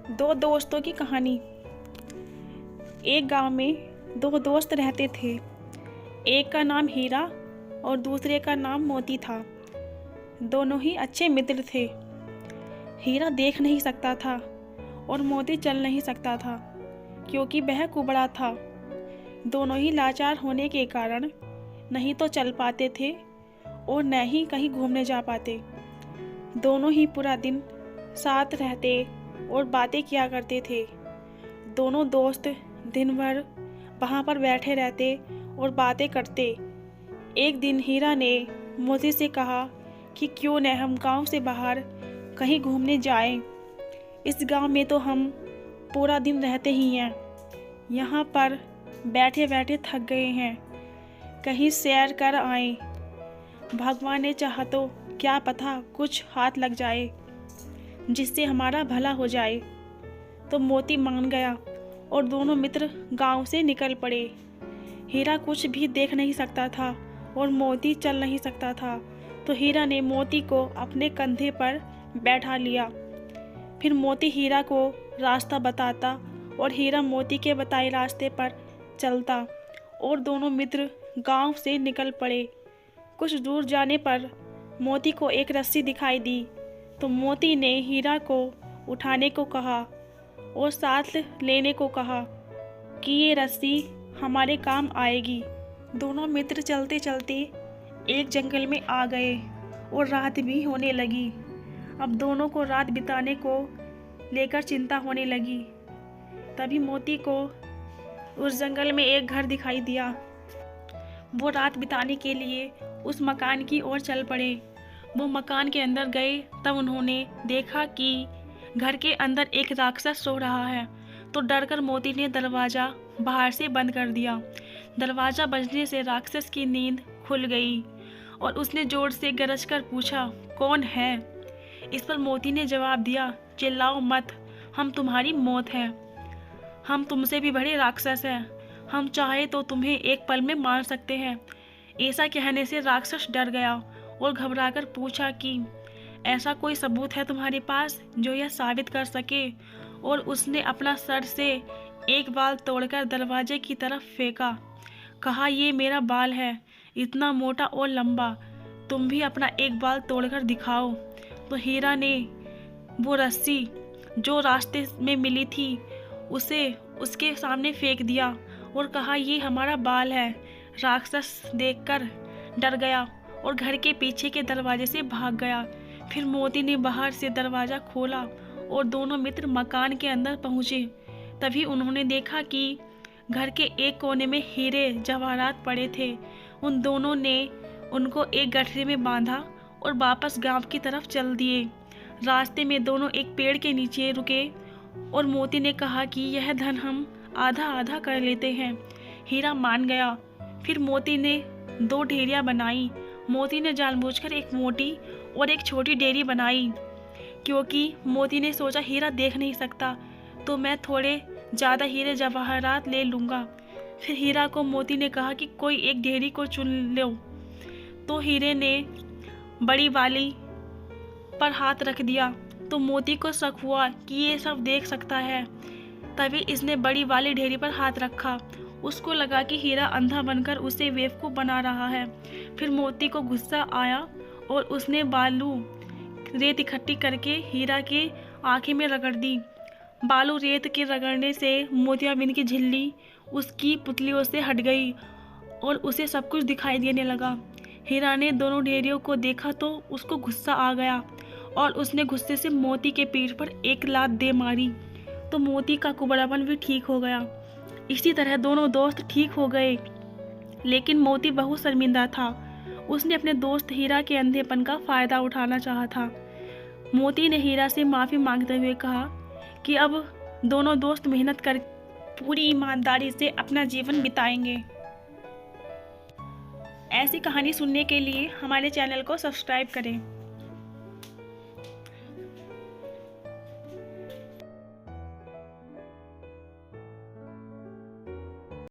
दो दोस्तों की कहानी। एक गांव में दो दोस्त रहते थे। एक का नाम हीरा और दूसरे का नाम मोती था। दोनों ही अच्छे मित्र थे। हीरा देख नहीं सकता था और मोती चल नहीं सकता था क्योंकि वह कुबड़ा था। दोनों ही लाचार होने के कारण नहीं तो चल पाते थे और न ही कहीं घूमने जा पाते। दोनों ही पूरा दिन साथ रहते और बातें किया करते थे। दोनों दोस्त दिन भर वहाँ पर बैठे रहते और बातें करते। एक दिन हीरा ने मोती से कहा कि क्यों न हम गांव से बाहर कहीं घूमने जाएं। इस गांव में तो हम पूरा दिन रहते ही हैं। यहाँ पर बैठे बैठे थक गए हैं। कहीं सैर कर आएं। भगवान ने चाहा तो क्या पता कुछ हाथ लग जाए जिससे हमारा भला हो जाए। तो मोती मान गया और दोनों मित्र गांव से निकल पड़े। हीरा कुछ भी देख नहीं सकता था और मोती चल नहीं सकता था, तो हीरा ने मोती को अपने कंधे पर बैठा लिया। फिर मोती हीरा को रास्ता बताता और हीरा मोती के बताए रास्ते पर चलता और दोनों मित्र गांव से निकल पड़े। कुछ दूर जाने पर मोती को एक रस्सी दिखाई दी, तो मोती ने हीरा को उठाने को कहा और साथ लेने को कहा कि ये रस्सी हमारे काम आएगी। दोनों मित्र चलते चलते एक जंगल में आ गए और रात भी होने लगी। अब दोनों को रात बिताने को लेकर चिंता होने लगी। तभी मोती को उस जंगल में एक घर दिखाई दिया। वो रात बिताने के लिए उस मकान की ओर चल पड़े। वो मकान के अंदर गए तब उन्होंने देखा कि घर के अंदर एक राक्षस सो रहा है। तो डरकर मोती ने दरवाज़ा बाहर से बंद कर दिया। दरवाज़ा बजने से राक्षस की नींद खुल गई और उसने जोर से गरज कर पूछा, कौन है? इस पर मोती ने जवाब दिया, चिल्लाओ मत, हम तुम्हारी मौत हैं। हम तुमसे भी बड़े राक्षस हैं। हम चाहे तो तुम्हें एक पल में मार सकते हैं। ऐसा कहने से राक्षस डर गया और घबराकर पूछा कि ऐसा कोई सबूत है तुम्हारे पास जो यह साबित कर सके? और उसने अपना सर से एक बाल तोड़कर दरवाजे की तरफ फेंका। कहा, ये मेरा बाल है, इतना मोटा और लंबा। तुम भी अपना एक बाल तोड़कर दिखाओ। तो हीरा ने वो रस्सी जो रास्ते में मिली थी उसे उसके सामने फेंक दिया और कहा, ये हमारा बाल है। राक्षस देखकर डर गया और घर के पीछे के दरवाजे से भाग गया। फिर मोती ने बाहर से दरवाज़ा खोला और दोनों मित्र मकान के अंदर पहुँचे। तभी उन्होंने देखा कि घर के एक कोने में हीरे जवाहरात पड़े थे। उन दोनों ने उनको एक गठरी में बांधा और वापस गांव की तरफ चल दिए। रास्ते में दोनों एक पेड़ के नीचे रुके और मोती ने कहा कि यह धन हम आधा आधा कर लेते हैं। हीरा मान गया। फिर मोती ने दो ढेरियाँ बनाई। मोती ने जानबूझकर एक मोटी और एक छोटी डेयरी बनाई क्योंकि मोती ने सोचा हीरा देख नहीं सकता, तो मैं थोड़े ज़्यादा हीरे जवाहरात ले लूँगा। फिर हीरा को मोती ने कहा कि कोई एक डेयरी को चुन लो। तो हीरे ने बड़ी वाली पर हाथ रख दिया, तो मोती को शक हुआ कि ये सब देख सकता है। तभी इसने बड़ी वाली डेयरी पर हाथ रखा। उसको लगा कि हीरा अंधा बनकर उसे बेवकूफ़ बना रहा है। फिर मोती को गुस्सा आया और उसने बालू रेत इकट्ठी करके हीरा के आँखें में रगड़ दी। बालू रेत के रगड़ने से मोतियाबिंद की झिल्ली उसकी पुतलियों से हट गई और उसे सब कुछ दिखाई देने लगा। हीरा ने दोनों ढेरियों को देखा तो उसको गुस्सा आ गया और उसने गुस्से से मोती के पीठ पर एक लात दे मारी। तो मोती का कुबड़ापन भी ठीक हो गया। इसी तरह दोनों दोस्त ठीक हो गए, लेकिन मोती बहुत शर्मिंदा था। उसने अपने दोस्त हीरा के अंधेपन का फ़ायदा उठाना चाहा था। मोती ने हीरा से माफ़ी मांगते हुए कहा कि अब दोनों दोस्त मेहनत कर पूरी ईमानदारी से अपना जीवन बिताएंगे। ऐसी कहानी सुनने के लिए हमारे चैनल को सब्सक्राइब करें।